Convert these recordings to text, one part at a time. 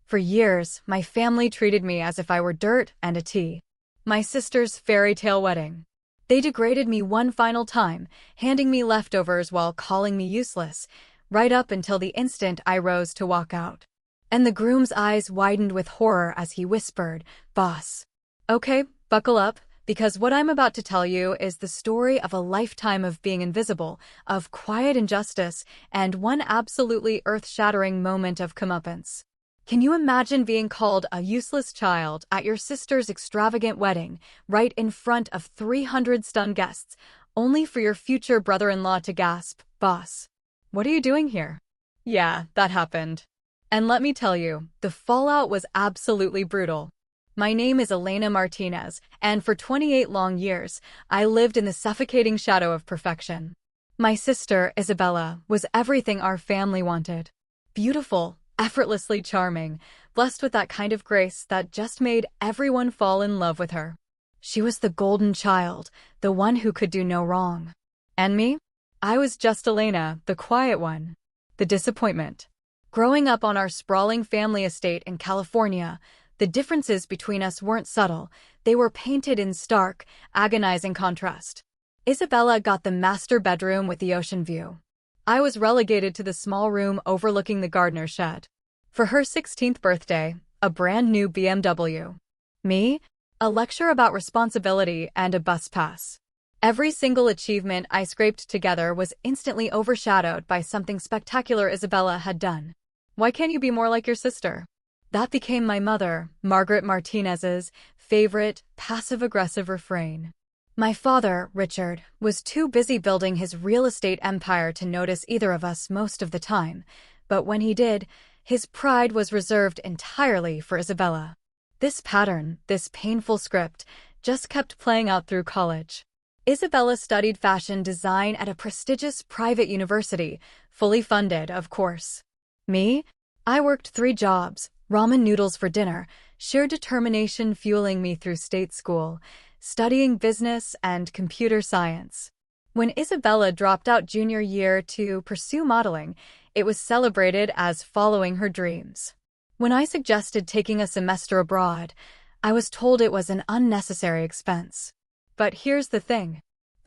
For years, my family treated me as if I were dirt and a tea. My sister's fairy tale wedding. They degraded me one final time, handing me leftovers while calling me useless, right up until the instant I rose to walk out. And the groom's eyes widened with horror as he whispered, "Boss." Okay, buckle up, because what I'm about to tell you is the story of a lifetime of being invisible, of quiet injustice, and one absolutely earth-shattering moment of comeuppance. Can you imagine being called a useless child at your sister's extravagant wedding, right in front of 300 stunned guests, only for your future brother-in-law to gasp, "Boss, what are you doing here?" Yeah, that happened. And let me tell you, the fallout was absolutely brutal. My name is Elena Martinez, and for 28 long years, I lived in the suffocating shadow of perfection. My sister, Isabella, was everything our family wanted. Beautiful, effortlessly charming, blessed with that kind of grace that just made everyone fall in love with her. She was the golden child, the one who could do no wrong. And me? I was just Elena, the quiet one. The disappointment. Growing up on our sprawling family estate in California, the differences between us weren't subtle, they were painted in stark, agonizing contrast. Isabella got the master bedroom with the ocean view. I was relegated to the small room overlooking the gardener's shed. For her 16th birthday, a brand new BMW. Me? A lecture about responsibility and a bus pass. Every single achievement I scraped together was instantly overshadowed by something spectacular Isabella had done. "Why can't you be more like your sister?" That became my mother, Margaret Martinez's, favorite, passive-aggressive refrain. My father, Richard, was too busy building his real estate empire to notice either of us most of the time, but when he did, his pride was reserved entirely for Isabella. This pattern, this painful script, just kept playing out through college. Isabella studied fashion design at a prestigious private university, fully funded, of course. Me? I worked 3 jobs, ramen noodles for dinner, sheer determination fueling me through state school, studying business and computer science. When Isabella dropped out junior year to pursue modeling, it was celebrated as following her dreams. When I suggested taking a semester abroad, I was told it was an unnecessary expense. But here's the thing.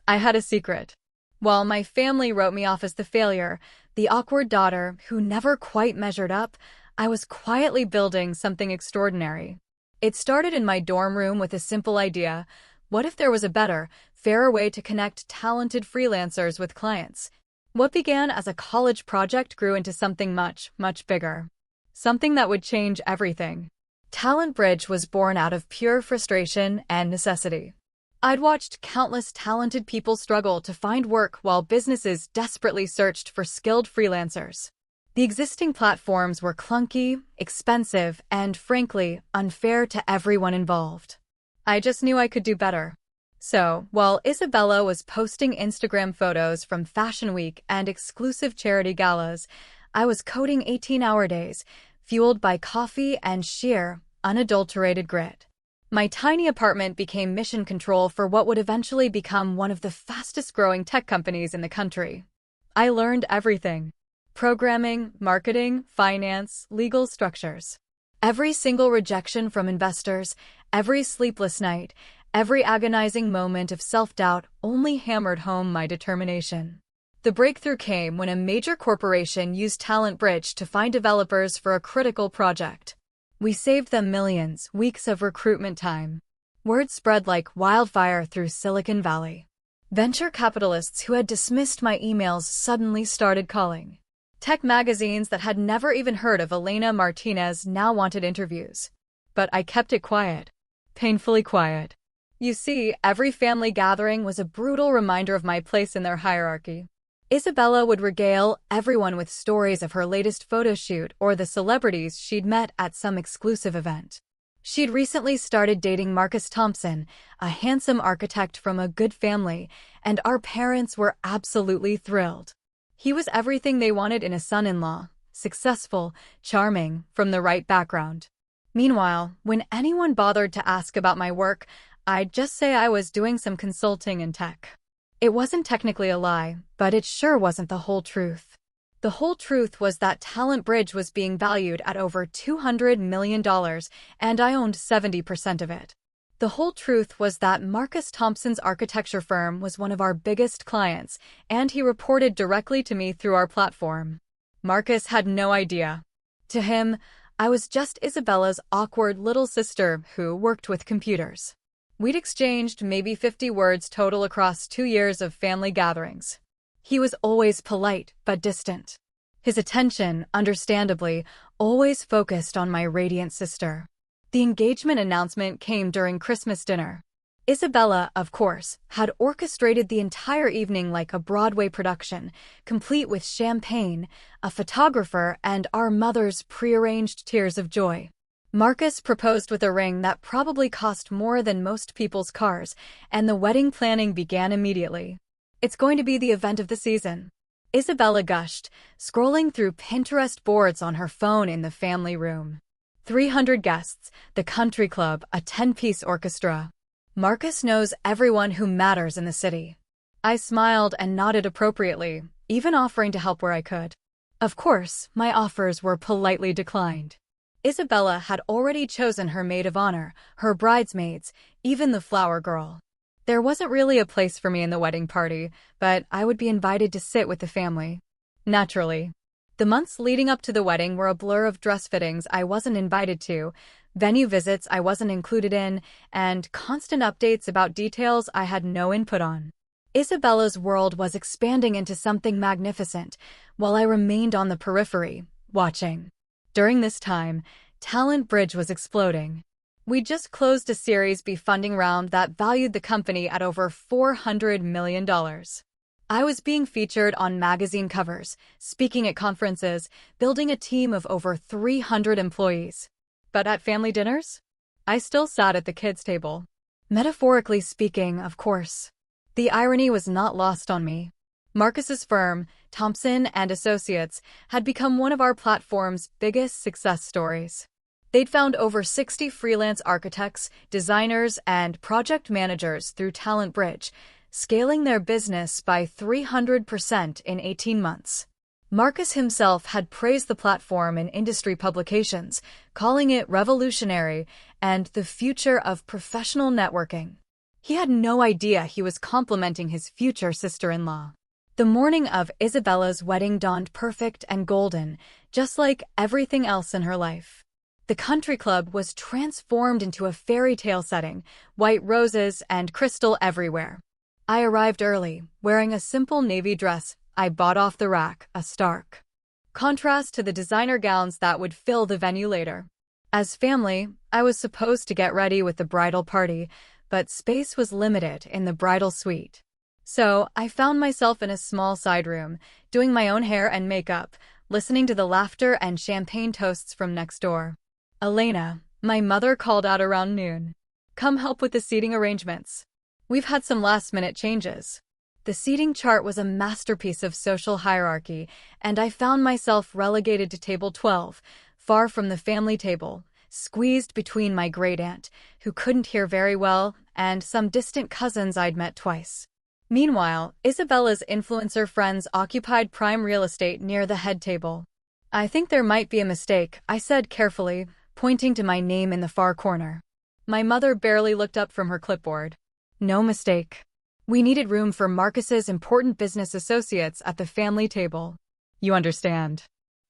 I had a secret. While my family wrote me off as the failure, the awkward daughter who never quite measured up, I was quietly building something extraordinary. It started in my dorm room with a simple idea. What if there was a better, fairer way to connect talented freelancers with clients? What began as a college project grew into something much, much bigger. Something that would change everything. Talent Bridge was born out of pure frustration and necessity. I'd watched countless talented people struggle to find work while businesses desperately searched for skilled freelancers. The existing platforms were clunky, expensive, and frankly, unfair to everyone involved. I just knew I could do better. So, while Isabella was posting Instagram photos from Fashion Week and exclusive charity galas, I was coding 18-hour days, fueled by coffee and sheer, unadulterated grit. My tiny apartment became mission control for what would eventually become one of the fastest-growing tech companies in the country. I learned everything. Programming, marketing, finance, legal structures. Every single rejection from investors, every sleepless night, every agonizing moment of self-doubt only hammered home my determination. The breakthrough came when a major corporation used Talent Bridge to find developers for a critical project. We saved them millions, weeks of recruitment time. Word spread like wildfire through Silicon Valley. Venture capitalists who had dismissed my emails suddenly started calling. Tech magazines that had never even heard of Elena Martinez now wanted interviews. But I kept it quiet. Painfully quiet. You see, every family gathering was a brutal reminder of my place in their hierarchy. Isabella would regale everyone with stories of her latest photo shoot or the celebrities she'd met at some exclusive event. She'd recently started dating Marcus Thompson, a handsome architect from a good family, and our parents were absolutely thrilled. He was everything they wanted in a son-in-law, successful, charming, from the right background. Meanwhile, when anyone bothered to ask about my work, I'd just say I was doing some consulting in tech. It wasn't technically a lie, but it sure wasn't the whole truth. The whole truth was that Talent Bridge was being valued at over $200 million, and I owned 70% of it. The whole truth was that Marcus Thompson's architecture firm was one of our biggest clients, and he reported directly to me through our platform. Marcus had no idea. To him, I was just Isabella's awkward little sister who worked with computers. We'd exchanged maybe 50 words total across 2 years of family gatherings. He was always polite but distant. His attention, understandably, always focused on my radiant sister. The engagement announcement came during Christmas dinner. Isabella, of course, had orchestrated the entire evening like a Broadway production, complete with champagne, a photographer, and our mother's prearranged tears of joy. Marcus proposed with a ring that probably cost more than most people's cars, and the wedding planning began immediately. It's going to be the event of the season, Isabella gushed, scrolling through Pinterest boards on her phone in the family room. 300 guests, the country club, a 10-piece orchestra. Marcus knows everyone who matters in the city. I smiled and nodded appropriately, even offering to help where I could. Of course, my offers were politely declined. Isabella had already chosen her maid of honor, her bridesmaids, even the flower girl. There wasn't really a place for me in the wedding party, but I would be invited to sit with the family. Naturally. The months leading up to the wedding were a blur of dress fittings I wasn't invited to, venue visits I wasn't included in, and constant updates about details I had no input on. Isabella's world was expanding into something magnificent, while I remained on the periphery, watching. During this time, Talent Bridge was exploding. We just closed a Series B funding round that valued the company at over $400 million. I was being featured on magazine covers, speaking at conferences, building a team of over 300 employees. But at family dinners? I still sat at the kids' table. Metaphorically speaking, of course. The irony was not lost on me. Marcus's firm, Thompson and Associates, had become one of our platform's biggest success stories. They'd found over 60 freelance architects, designers, and project managers through Talent Bridge, scaling their business by 300% in 18 months. Marcus himself had praised the platform in industry publications, calling it revolutionary and the future of professional networking. He had no idea he was complimenting his future sister-in-law. The morning of Isabella's wedding dawned perfect and golden, just like everything else in her life. The country club was transformed into a fairy tale setting, white roses and crystal everywhere. I arrived early, wearing a simple navy dress I bought off the rack, a stark contrast to the designer gowns that would fill the venue later. As family, I was supposed to get ready with the bridal party, but space was limited in the bridal suite. So I found myself in a small side room, doing my own hair and makeup, listening to the laughter and champagne toasts from next door. Elena, my mother called out around noon. Come help with the seating arrangements. We've had some last-minute changes. The seating chart was a masterpiece of social hierarchy, and I found myself relegated to table 12, far from the family table, squeezed between my great-aunt, who couldn't hear very well, and some distant cousins I'd met twice. Meanwhile, Isabella's influencer friends occupied prime real estate near the head table. I think there might be a mistake, I said carefully, pointing to my name in the far corner. My mother barely looked up from her clipboard. No mistake. We needed room for Marcus's important business associates at the family table. You understand?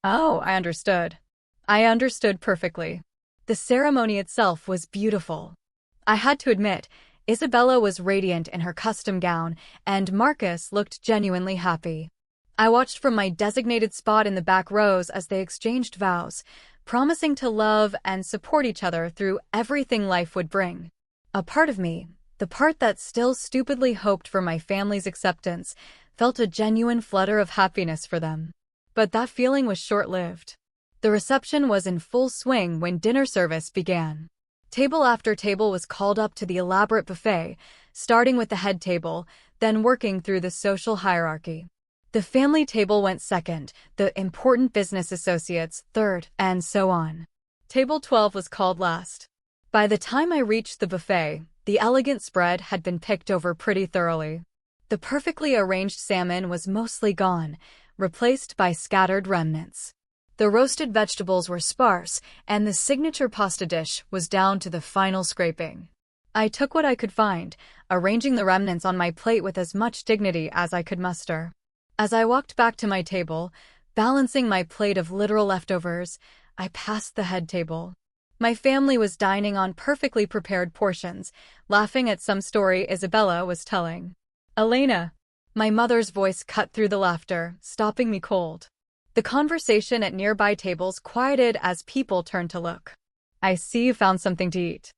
Oh, I understood. I understood perfectly. The ceremony itself was beautiful. I had to admit, Isabella was radiant in her custom gown, and Marcus looked genuinely happy. I watched from my designated spot in the back rows as they exchanged vows, promising to love and support each other through everything life would bring. A part of me, the part that still stupidly hoped for my family's acceptance, felt a genuine flutter of happiness for them. But that feeling was short-lived. The reception was in full swing when dinner service began. Table after table was called up to the elaborate buffet, starting with the head table, then working through the social hierarchy. The family table went second, the important business associates third, and so on. Table 12 was called last. By the time I reached the buffet, the elegant spread had been picked over pretty thoroughly. The perfectly arranged salmon was mostly gone, replaced by scattered remnants. The roasted vegetables were sparse, and the signature pasta dish was down to the final scraping. I took what I could find, arranging the remnants on my plate with as much dignity as I could muster. As I walked back to my table, balancing my plate of literal leftovers, I passed the head table. My family was dining on perfectly prepared portions, laughing at some story Isabella was telling. "Elena!" My mother's voice cut through the laughter, stopping me cold. The conversation at nearby tables quieted as people turned to look. "I see you found something to eat."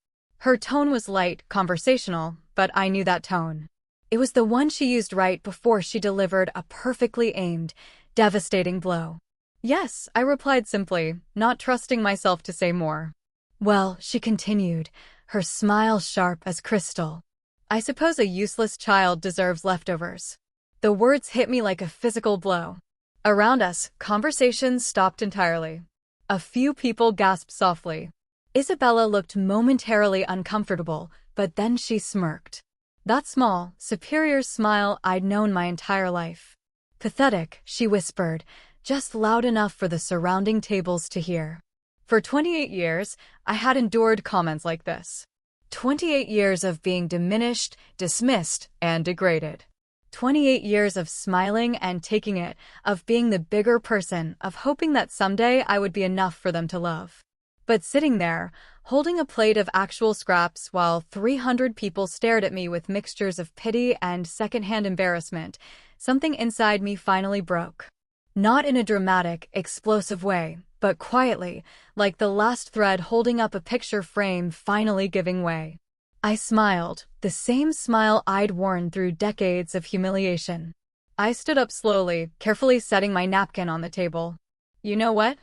Her tone was light, conversational, but I knew that tone. It was the one she used right before she delivered a perfectly aimed, devastating blow. "Yes," I replied simply, not trusting myself to say more. "Well," she continued, her smile sharp as crystal, "I suppose a useless child deserves leftovers." The words hit me like a physical blow. Around us, conversations stopped entirely. A few people gasped softly. Isabella looked momentarily uncomfortable, but then she smirked. That small, superior smile I'd known my entire life. "Pathetic," she whispered, just loud enough for the surrounding tables to hear. For 28 years, I had endured comments like this. 28 years of being diminished, dismissed, and degraded. 28 years of smiling and taking it, of being the bigger person, of hoping that someday I would be enough for them to love. But sitting there, holding a plate of actual scraps while 300 people stared at me with mixtures of pity and secondhand embarrassment, something inside me finally broke. Not in a dramatic, explosive way, but quietly, like the last thread holding up a picture frame finally giving way. I smiled, the same smile I'd worn through decades of humiliation. I stood up slowly, carefully setting my napkin on the table. "You know what?"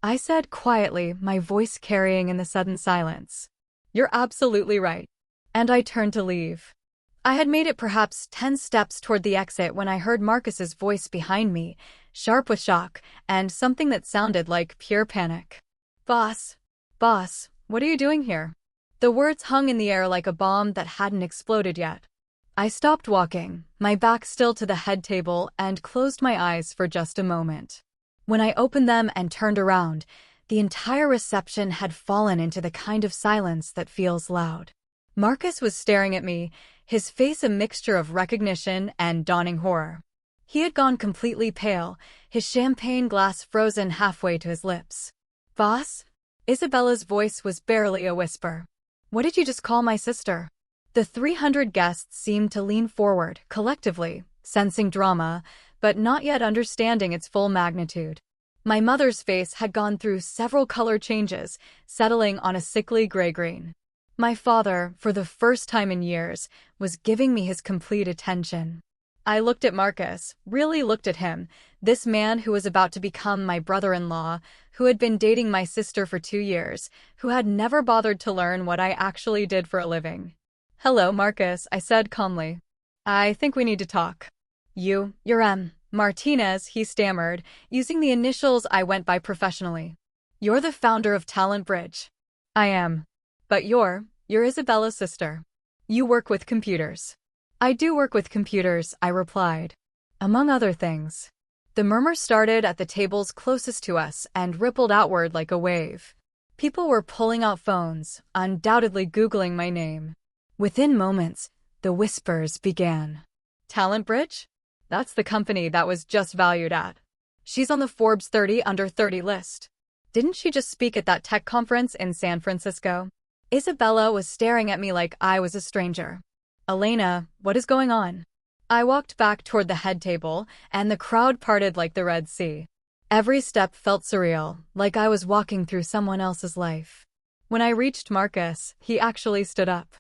I said quietly, my voice carrying in the sudden silence. "You're absolutely right." And I turned to leave. I had made it perhaps 10 steps toward the exit when I heard Marcus's voice behind me, sharp with shock, and something that sounded like pure panic. Boss, what are you doing here?" The words hung in the air like a bomb that hadn't exploded yet. I stopped walking, my back still to the head table, and closed my eyes for just a moment. When I opened them and turned around, the entire reception had fallen into the kind of silence that feels loud. Marcus was staring at me, his face a mixture of recognition and dawning horror. He had gone completely pale, his champagne glass frozen halfway to his lips. "Boss?" Isabella's voice was barely a whisper. "What did you just call my sister?" The 300 guests seemed to lean forward, collectively, sensing drama, but not yet understanding its full magnitude. My mother's face had gone through several color changes, settling on a sickly gray-green. My father, for the first time in years, was giving me his complete attention. I looked at Marcus, really looked at him, this man who was about to become my brother-in-law, who had been dating my sister for 2 years, who had never bothered to learn what I actually did for a living. "Hello, Marcus," I said calmly. "I think we need to talk." You're Martinez," he stammered, using the initials I went by professionally. "You're the founder of Talent Bridge." "I am. But you're Isabella's sister. You work with computers." "I do work with computers," I replied. "Among other things." The murmur started at the tables closest to us and rippled outward like a wave. People were pulling out phones, undoubtedly Googling my name. Within moments, the whispers began. "Talent Bridge? That's the company that was just valued at. She's on the Forbes 30 under 30 list. Didn't she just speak at that tech conference in San Francisco?" Isabella was staring at me like I was a stranger. "Elena, what is going on?" I walked back toward the head table, and the crowd parted like the Red Sea. Every step felt surreal, like I was walking through someone else's life. When I reached Marcus, he actually stood up.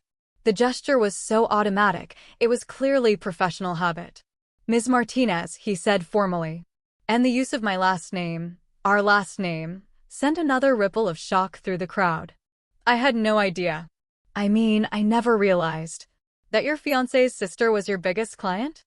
The gesture was so automatic, it was clearly professional habit. "Ms. Martinez," he said formally. And the use of my last name, our last name, sent another ripple of shock through the crowd. I had no idea. I never realized. That your fiancé's sister was your biggest client?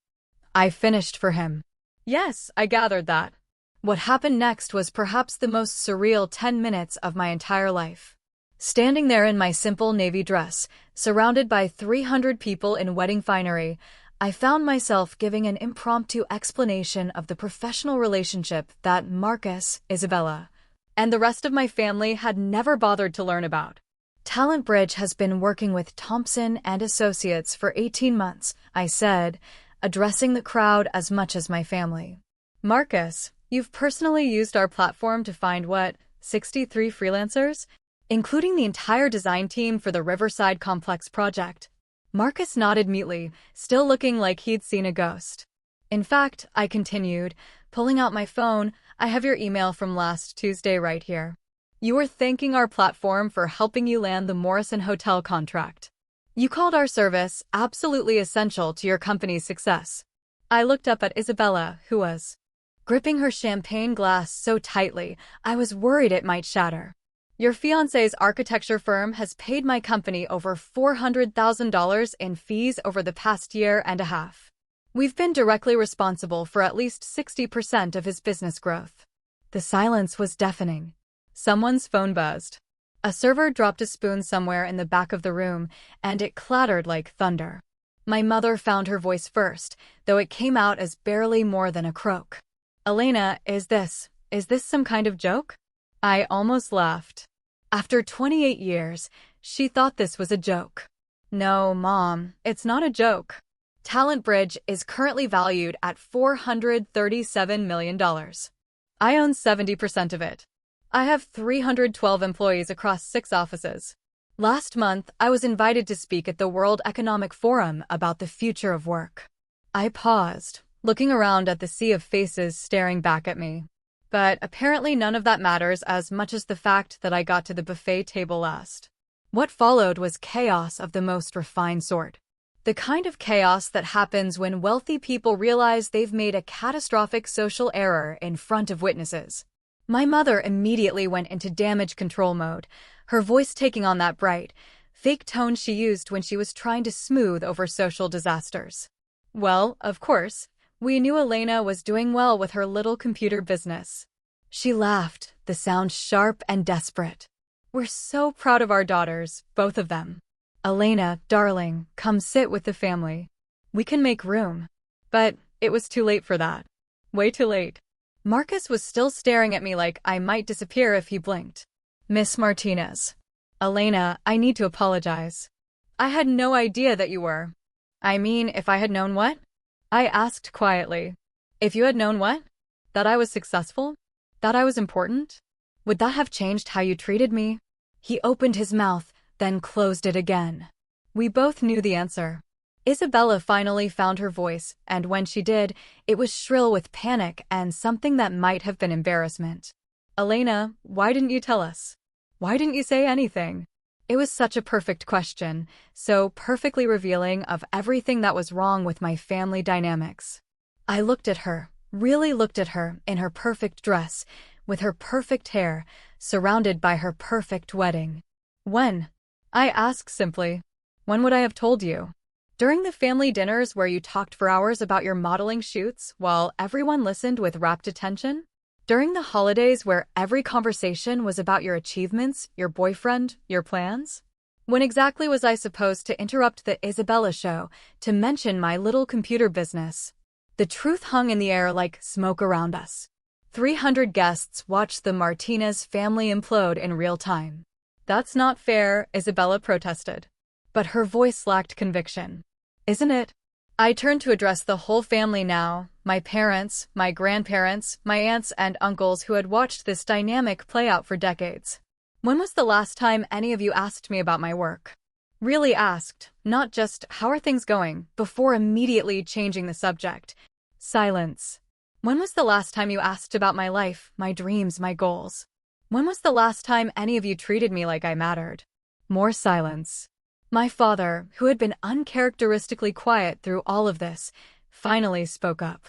I finished for him. Yes, I gathered that. What happened next was perhaps the most surreal 10 minutes of my entire life. Standing there in my simple navy dress, surrounded by 300 people in wedding finery, I found myself giving an impromptu explanation of the professional relationship that Marcus, Isabella, and the rest of my family had never bothered to learn about. Talent Bridge has been working with Thompson and Associates for 18 months, I said, addressing the crowd as much as my family. Marcus, you've personally used our platform to find what, 63 freelancers? Including the entire design team for the Riverside Complex project. Marcus nodded mutely, still looking like he'd seen a ghost. In fact, I continued, pulling out my phone, I have your email from last Tuesday right here. You were thanking our platform for helping you land the Morrison Hotel contract. You called our service absolutely essential to your company's success. I looked up at Isabella, who was gripping her champagne glass so tightly, I was worried it might shatter. Your fiancé's architecture firm has paid my company over $400,000 in fees over the past year and a half. We've been directly responsible for at least 60% of his business growth. The silence was deafening. Someone's phone buzzed. A server dropped a spoon somewhere in the back of the room, and it clattered like thunder. My mother found her voice first, though it came out as barely more than a croak. Elena, is this some kind of joke? I almost laughed. After 28 years, she thought this was a joke. No, Mom, it's not a joke. Talent Bridge is currently valued at $437 million. I own 70% of it. I have 312 employees across 6 offices. Last month, I was invited to speak at the World Economic Forum about the future of work. I paused, looking around at the sea of faces staring back at me. But apparently none of that matters as much as the fact that I got to the buffet table last. What followed was chaos of the most refined sort. The kind of chaos that happens when wealthy people realize they've made a catastrophic social error in front of witnesses. My mother immediately went into damage control mode, her voice taking on that bright, fake tone she used when she was trying to smooth over social disasters. Well, of course, we knew Elena was doing well with her little computer business. She laughed, the sound sharp and desperate. We're so proud of our daughters, both of them. Elena, darling, come sit with the family. We can make room. But it was too late for that. Way too late. Marcus was still staring at me like I might disappear if he blinked. Miss Martinez. Elena, I need to apologize. I had no idea that you were. I mean, if I had known what? I asked quietly. If you had known what? That I was successful? That I was important? Would that have changed how you treated me? He opened his mouth, then closed it again. We both knew the answer. Isabella finally found her voice, and when she did, it was shrill with panic and something that might have been embarrassment. Elena, why didn't you tell us? Why didn't you say anything? It was such a perfect question, so perfectly revealing of everything that was wrong with my family dynamics. I looked at her, really looked at her, in her perfect dress, with her perfect hair, surrounded by her perfect wedding. When? I asked simply. When would I have told you? During the family dinners where you talked for hours about your modeling shoots while everyone listened with rapt attention? During the holidays where every conversation was about your achievements, your boyfriend, your plans? When exactly was I supposed to interrupt the Isabella show to mention my little computer business? The truth hung in the air like smoke around us. 300 guests watched the Martinez family implode in real time. That's not fair, Isabella protested. But her voice lacked conviction. Isn't it? I turned to address the whole family now, my parents, my grandparents, my aunts and uncles who had watched this dynamic play out for decades. When was the last time any of you asked me about my work? Really asked, not just, how are things going, before immediately changing the subject. Silence. When was the last time you asked about my life, my dreams, my goals? When was the last time any of you treated me like I mattered? More silence. My father, who had been uncharacteristically quiet through all of this, finally spoke up.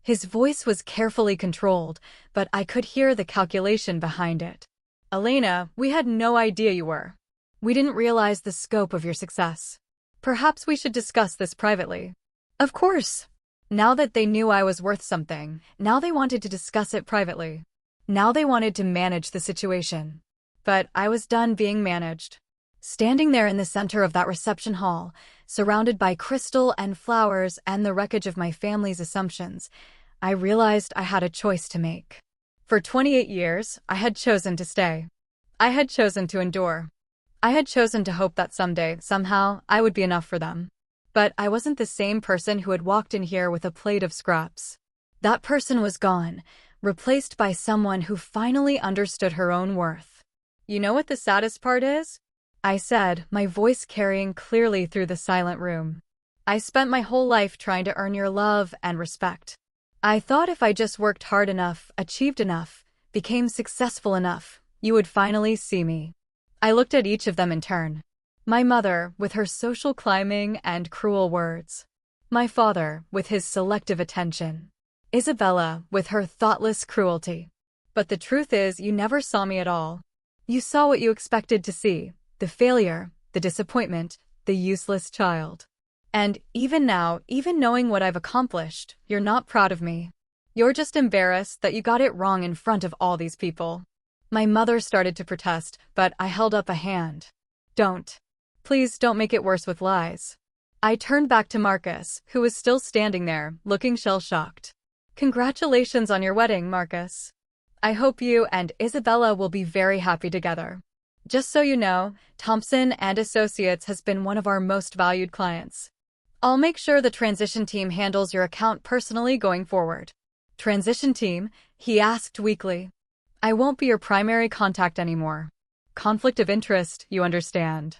His voice was carefully controlled, but I could hear the calculation behind it. Elena, we had no idea you were. We didn't realize the scope of your success. Perhaps we should discuss this privately. Of course. Now that they knew I was worth something, now they wanted to discuss it privately. Now they wanted to manage the situation. But I was done being managed. Standing there in the center of that reception hall, surrounded by crystal and flowers and the wreckage of my family's assumptions, I realized I had a choice to make. For 28 years, I had chosen to stay. I had chosen to endure. I had chosen to hope that someday, somehow, I would be enough for them. But I wasn't the same person who had walked in here with a plate of scraps. That person was gone, replaced by someone who finally understood her own worth. You know what the saddest part is? I said, my voice carrying clearly through the silent room. I spent my whole life trying to earn your love and respect. I thought if I just worked hard enough, achieved enough, became successful enough, you would finally see me. I looked at each of them in turn. My mother, with her social climbing and cruel words. My father, with his selective attention. Isabella, with her thoughtless cruelty. But the truth is, you never saw me at all. You saw what you expected to see, the failure, the disappointment, the useless child. And even now, even knowing what I've accomplished, you're not proud of me. You're just embarrassed that you got it wrong in front of all these people. My mother started to protest, but I held up a hand. Don't. Please don't make it worse with lies. I turned back to Marcus, who was still standing there, looking shell-shocked. Congratulations on your wedding, Marcus. I hope you and Isabella will be very happy together. Just so you know, Thompson and Associates has been one of our most valued clients. I'll make sure the transition team handles your account personally going forward. Transition team? He asked weakly. I won't be your primary contact anymore. Conflict of interest, you understand.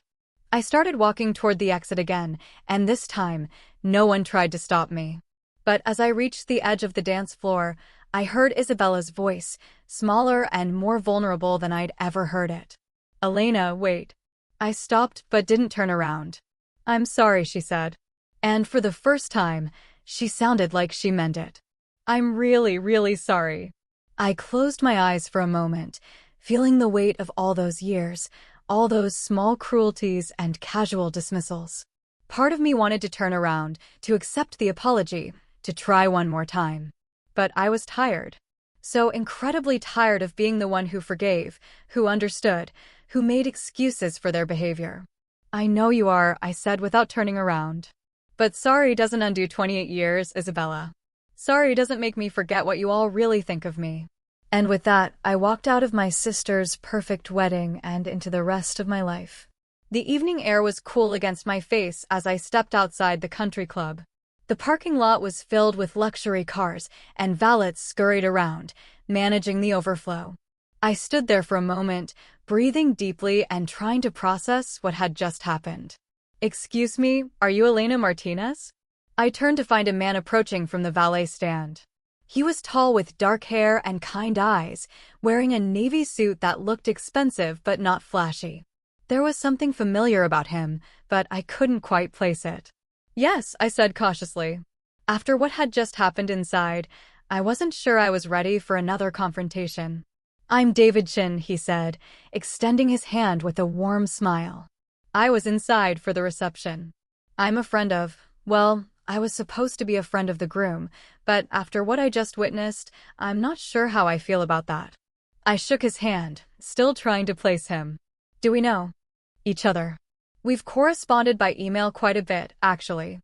I started walking toward the exit again, and this time, no one tried to stop me. But as I reached the edge of the dance floor, I heard Isabella's voice, smaller and more vulnerable than I'd ever heard it. Elena, wait. I stopped but didn't turn around. I'm sorry, she said. And for the first time, she sounded like she meant it. I'm really, really sorry. I closed my eyes for a moment, feeling the weight of all those years, all those small cruelties and casual dismissals. Part of me wanted to turn around, to accept the apology, to try one more time. But I was tired. So incredibly tired of being the one who forgave, who understood, who made excuses for their behavior. I know you are, I said without turning around. But sorry doesn't undo 28 years, Isabella. Sorry doesn't make me forget what you all really think of me. And with that, I walked out of my sister's perfect wedding and into the rest of my life. The evening air was cool against my face as I stepped outside the country club. The parking lot was filled with luxury cars, and valets scurried around, managing the overflow. I stood there for a moment, breathing deeply and trying to process what had just happened. Excuse me, are you Elena Martinez? I turned to find a man approaching from the valet stand. He was tall with dark hair and kind eyes, wearing a navy suit that looked expensive but not flashy. There was something familiar about him, but I couldn't quite place it. Yes, I said cautiously. After what had just happened inside, I wasn't sure I was ready for another confrontation. I'm David Chin, he said, extending his hand with a warm smile. I was inside for the reception. I'm a friend of, well, I was supposed to be a friend of the groom, but after what I just witnessed, I'm not sure how I feel about that. I shook his hand, still trying to place him. Do we know each other? We've corresponded by email quite a bit, actually.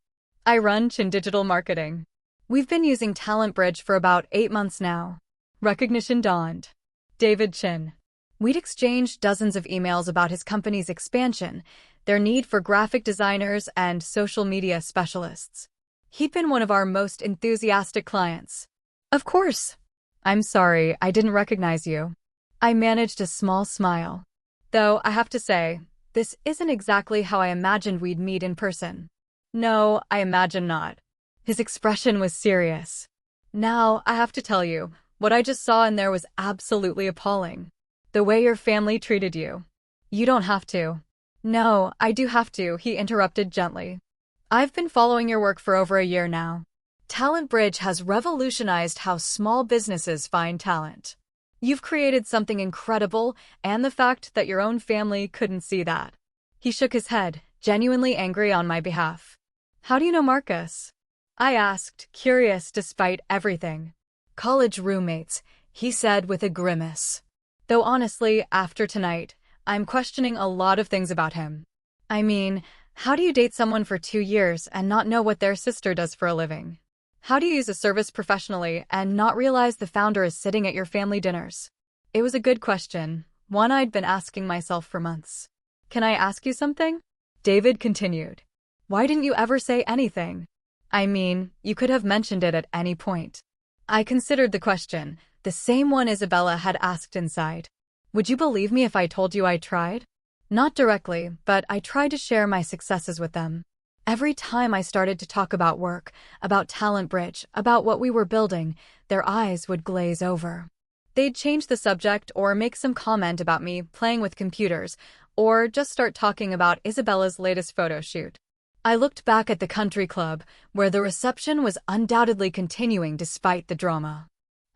I run Chin Digital Marketing. We've been using Talent Bridge for about 8 months now. Recognition dawned. David Chin. We'd exchanged dozens of emails about his company's expansion, their need for graphic designers and social media specialists. He'd been one of our most enthusiastic clients. Of course. I'm sorry, I didn't recognize you. I managed a small smile. Though, I have to say, this isn't exactly how I imagined we'd meet in person. No, I imagine not. His expression was serious. Now, I have to tell you, what I just saw in there was absolutely appalling. The way your family treated you. You don't have to. No, I do have to, he interrupted gently. I've been following your work for over a year now. Talent Bridge has revolutionized how small businesses find talent. You've created something incredible, and the fact that your own family couldn't see that. He shook his head, genuinely angry on my behalf. How do you know Marcus? I asked, curious despite everything. College roommates, he said with a grimace. Though honestly, after tonight, I'm questioning a lot of things about him. I mean, how do you date someone for 2 years and not know what their sister does for a living? How do you use a service professionally and not realize the founder is sitting at your family dinners? It was a good question, one I'd been asking myself for months. Can I ask you something? David continued. Why didn't you ever say anything? I mean, you could have mentioned it at any point. I considered the question, the same one Isabella had asked inside. Would you believe me if I told you I tried? Not directly, but I tried to share my successes with them. Every time I started to talk about work, about Talent Bridge, about what we were building, their eyes would glaze over. They'd change the subject or make some comment about me playing with computers, or just start talking about Isabella's latest photo shoot. I looked back at the country club, where the reception was undoubtedly continuing despite the drama.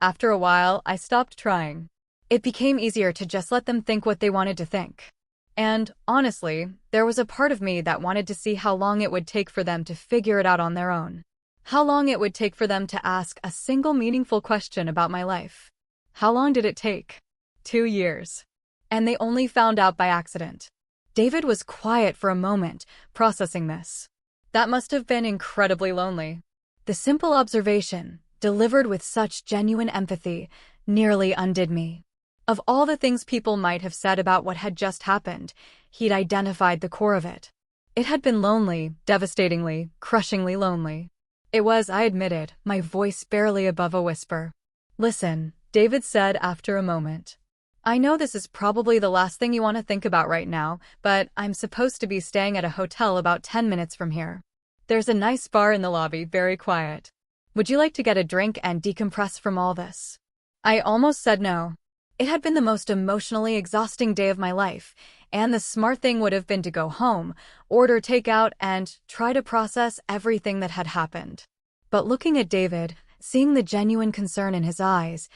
After a while, I stopped trying. It became easier to just let them think what they wanted to think. And, honestly, there was a part of me that wanted to see how long it would take for them to figure it out on their own. How long it would take for them to ask a single meaningful question about my life. How long did it take? 2 years. And they only found out by accident. David was quiet for a moment, processing this. That must have been incredibly lonely. The simple observation, delivered with such genuine empathy, nearly undid me. Of all the things people might have said about what had just happened, he'd identified the core of it. It had been lonely, devastatingly, crushingly lonely. It was, I admitted, my voice barely above a whisper. Listen, David said after a moment. I know this is probably the last thing you want to think about right now, but I'm supposed to be staying at a hotel about 10 minutes from here. There's a nice bar in the lobby, very quiet. Would you like to get a drink and decompress from all this? I almost said no. It had been the most emotionally exhausting day of my life, and the smart thing would have been to go home, order takeout, and try to process everything that had happened. But looking at David, seeing the genuine concern in his eyes,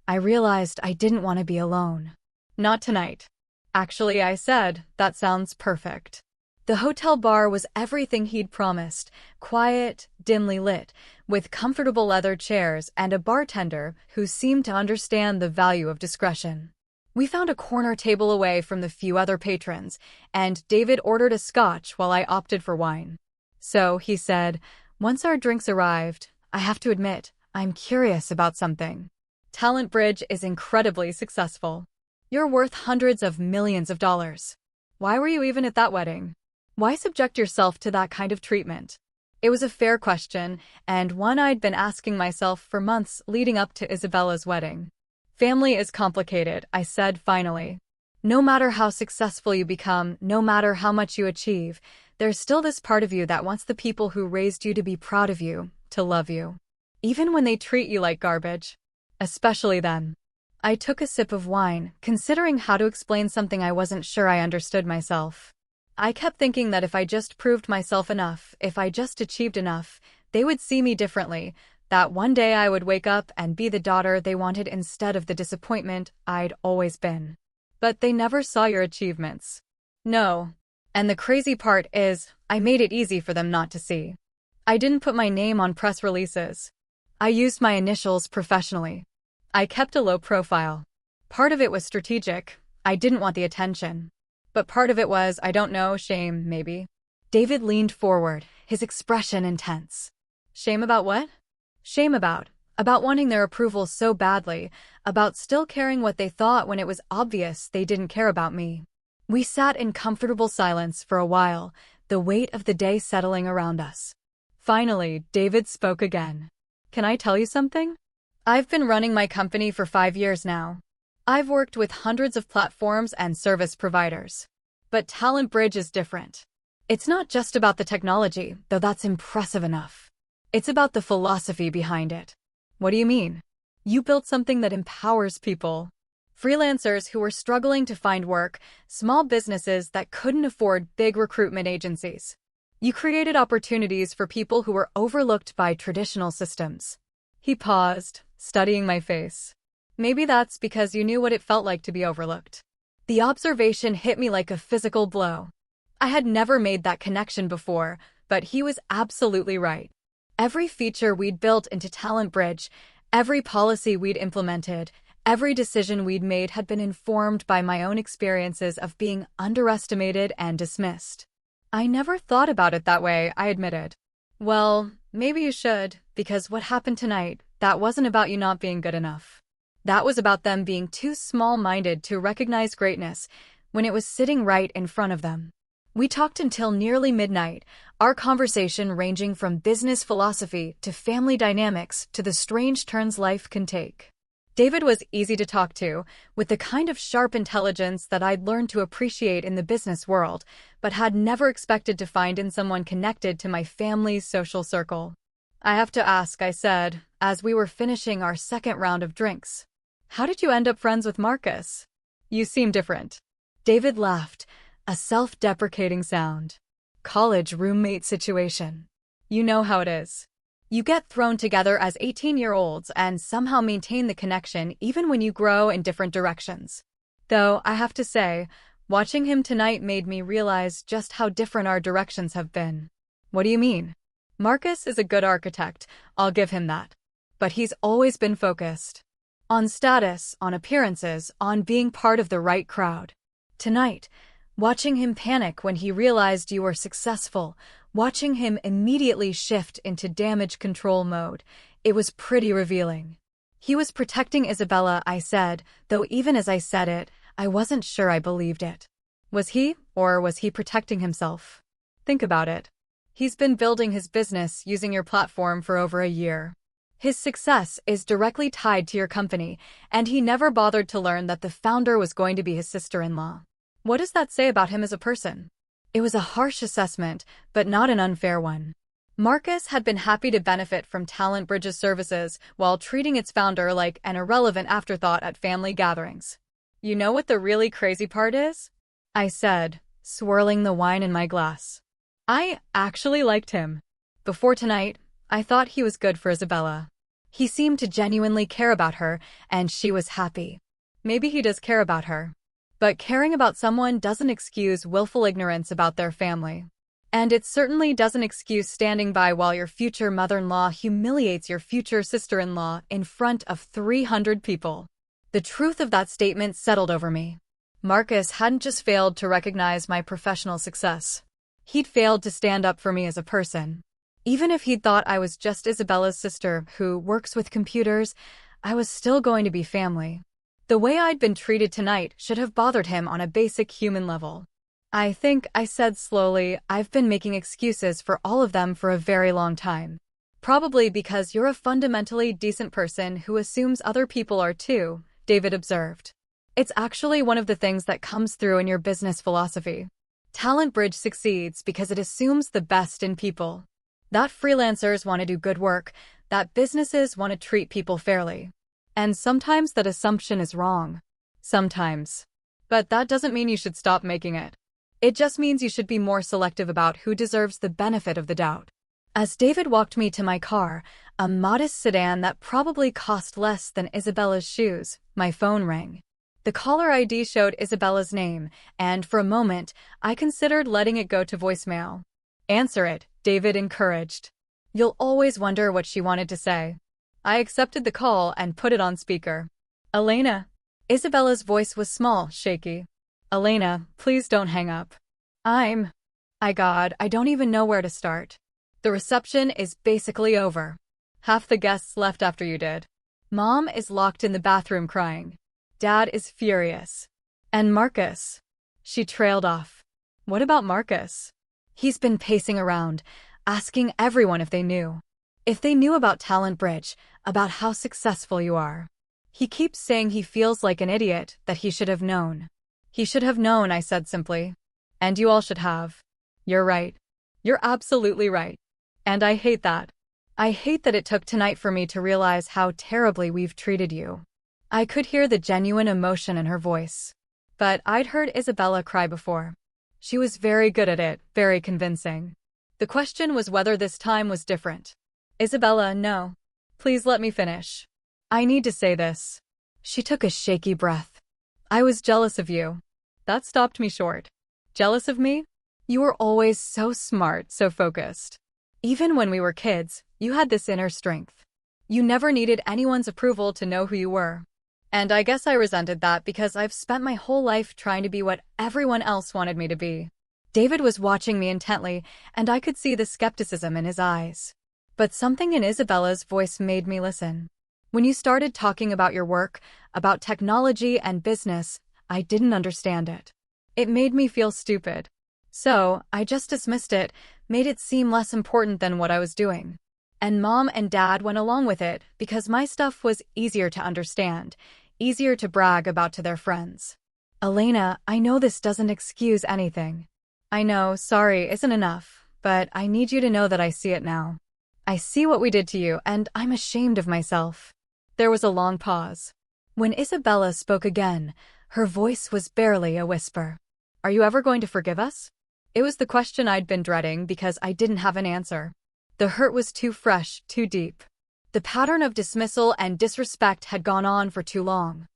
I realized I didn't want to be alone. Not tonight. Actually, I said, that sounds perfect. The hotel bar was everything he'd promised, quiet, dimly lit, with comfortable leather chairs and a bartender who seemed to understand the value of discretion. We found a corner table away from the few other patrons, and David ordered a scotch while I opted for wine. So, he said, once our drinks arrived, I have to admit, I'm curious about something. Talent Bridge is incredibly successful. You're worth hundreds of millions of dollars. Why were you even at that wedding? Why subject yourself to that kind of treatment? It was a fair question, and one I'd been asking myself for months leading up to Isabella's wedding. Family is complicated, I said finally. No matter how successful you become, no matter how much you achieve, there's still this part of you that wants the people who raised you to be proud of you, to love you. Even when they treat you like garbage. Especially then. I took a sip of wine, considering how to explain something I wasn't sure I understood myself. I kept thinking that if I just proved myself enough, if I just achieved enough, they would see me differently, that one day I would wake up and be the daughter they wanted instead of the disappointment I'd always been. But they never saw your achievements. No. And the crazy part is, I made it easy for them not to see. I didn't put my name on press releases. I used my initials professionally. I kept a low profile. Part of it was strategic. I didn't want the attention. But part of it was, I don't know, shame, maybe. David leaned forward, his expression intense. Shame about what? Shame about wanting their approval so badly, about still caring what they thought when it was obvious they didn't care about me. We sat in comfortable silence for a while, the weight of the day settling around us. Finally, David spoke again. Can I tell you something? I've been running my company for 5 years now. I've worked with hundreds of platforms and service providers. But Talent Bridge is different. It's not just about the technology, though that's impressive enough. It's about the philosophy behind it. What do you mean? You built something that empowers people. Freelancers who were struggling to find work, small businesses that couldn't afford big recruitment agencies. You created opportunities for people who were overlooked by traditional systems. He paused, studying my face. Maybe that's because you knew what it felt like to be overlooked. The observation hit me like a physical blow. I had never made that connection before, but he was absolutely right. Every feature we'd built into Talent Bridge, every policy we'd implemented, Every decision we'd made had been informed by my own experiences of being underestimated and dismissed. I never thought about it that way, I admitted. Well, maybe you should, because what happened tonight, that wasn't about you not being good enough. That was about them being too small-minded to recognize greatness when it was sitting right in front of them. We talked until nearly midnight, our conversation ranging from business philosophy to family dynamics to the strange turns life can take. David was easy to talk to, with the kind of sharp intelligence that I'd learned to appreciate in the business world, but had never expected to find in someone connected to my family's social circle. I have to ask, I said, as we were finishing our second round of drinks. How did you end up friends with Marcus? You seem different. David laughed, a self-deprecating sound. College roommate situation. You know how it is. You get thrown together as 18-year-olds and somehow maintain the connection even when you grow in different directions. Though, I have to say, watching him tonight made me realize just how different our directions have been. What do you mean? Marcus is a good architect, I'll give him that. But he's always been focused. On status, on appearances, on being part of the right crowd. Tonight, watching him panic when he realized you were successful, watching him immediately shift into damage control mode, it was pretty revealing. He was protecting Isabella, I said, though even as I said it, I wasn't sure I believed it. Was he, or was he protecting himself? Think about it. He's been building his business using your platform for over a year. His success is directly tied to your company, and he never bothered to learn that the founder was going to be his sister-in-law. What does that say about him as a person? It was a harsh assessment, but not an unfair one. Marcus had been happy to benefit from Talent Bridge's services while treating its founder like an irrelevant afterthought at family gatherings. You know what the really crazy part is? I said, swirling the wine in my glass. I actually liked him. Before tonight, I thought he was good for Isabella. He seemed to genuinely care about her, and she was happy. Maybe he does care about her. But caring about someone doesn't excuse willful ignorance about their family. And it certainly doesn't excuse standing by while your future mother-in-law humiliates your future sister-in-law in front of 300 people. The truth of that statement settled over me. Marcus hadn't just failed to recognize my professional success. He'd failed to stand up for me as a person. Even if he'd thought I was just Isabella's sister who works with computers, I was still going to be family. The way I'd been treated tonight should have bothered him on a basic human level. I think, I said slowly, I've been making excuses for all of them for a very long time. Probably because you're a fundamentally decent person who assumes other people are too, David observed. It's actually one of the things that comes through in your business philosophy. Talent Bridge succeeds because it assumes the best in people. That freelancers want to do good work, that businesses want to treat people fairly. And sometimes that assumption is wrong. Sometimes. But that doesn't mean you should stop making it. It just means you should be more selective about who deserves the benefit of the doubt. As David walked me to my car, a modest sedan that probably cost less than Isabella's shoes, my phone rang. The caller ID showed Isabella's name, and for a moment, I considered letting it go to voicemail. Answer it, David encouraged. You'll always wonder what she wanted to say. I accepted the call and put it on speaker. Elena. Isabella's voice was small, shaky. Elena, please don't hang up. God, I don't even know where to start. The reception is basically over. Half the guests left after you did. Mom is locked in the bathroom crying. Dad is furious. And Marcus. She trailed off. What about Marcus? He's been pacing around, asking everyone if they knew. If they knew about Talent Bridge, about how successful you are. He keeps saying he feels like an idiot, that he should have known. He should have known, I said simply. And you all should have. You're right. You're absolutely right. And I hate that. I hate that it took tonight for me to realize how terribly we've treated you. I could hear the genuine emotion in her voice. But I'd heard Isabella cry before. She was very good at it, very convincing. The question was whether this time was different. Isabella, no. Please let me finish. I need to say this. She took a shaky breath. I was jealous of you. That stopped me short. Jealous of me? You were always so smart, so focused. Even when we were kids, you had this inner strength. You never needed anyone's approval to know who you were. And I guess I resented that because I've spent my whole life trying to be what everyone else wanted me to be. David was watching me intently, and I could see the skepticism in his eyes. But something in Isabella's voice made me listen. When you started talking about your work, about technology and business, I didn't understand it. It made me feel stupid. So, I just dismissed it, made it seem less important than what I was doing. And Mom and Dad went along with it because my stuff was easier to understand, easier to brag about to their friends. Elena, I know this doesn't excuse anything. I know, sorry isn't enough, but I need you to know that I see it now. I see what we did to you, and I'm ashamed of myself. There was a long pause. When Isabella spoke again, her voice was barely a whisper. Are you ever going to forgive us? It was the question I'd been dreading because I didn't have an answer. The hurt was too fresh, too deep. The pattern of dismissal and disrespect had gone on for too long.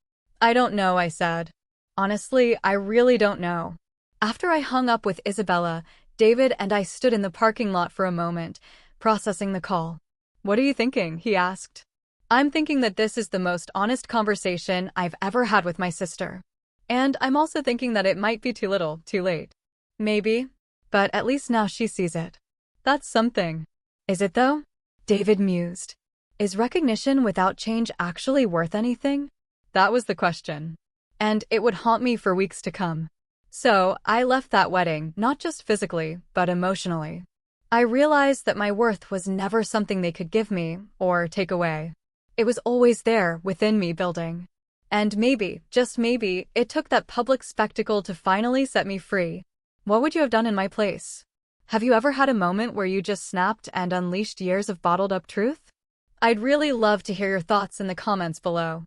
I don't know, I said. Honestly, I really don't know. After I hung up with Isabella, David and I stood in the parking lot for a moment, processing the call. What are you thinking? He asked. I'm thinking that this is the most honest conversation I've ever had with my sister. And I'm also thinking that it might be too little, too late. Maybe. But at least now she sees it. That's something. Is it though? David mused. Is recognition without change actually worth anything? That was the question. And it would haunt me for weeks to come. So, I left that wedding, not just physically, but emotionally. I realized that my worth was never something they could give me, or take away. It was always there, within me building. And maybe, just maybe, it took that public spectacle to finally set me free. What would you have done in my place? Have you ever had a moment where you just snapped and unleashed years of bottled-up truth? I'd really love to hear your thoughts in the comments below.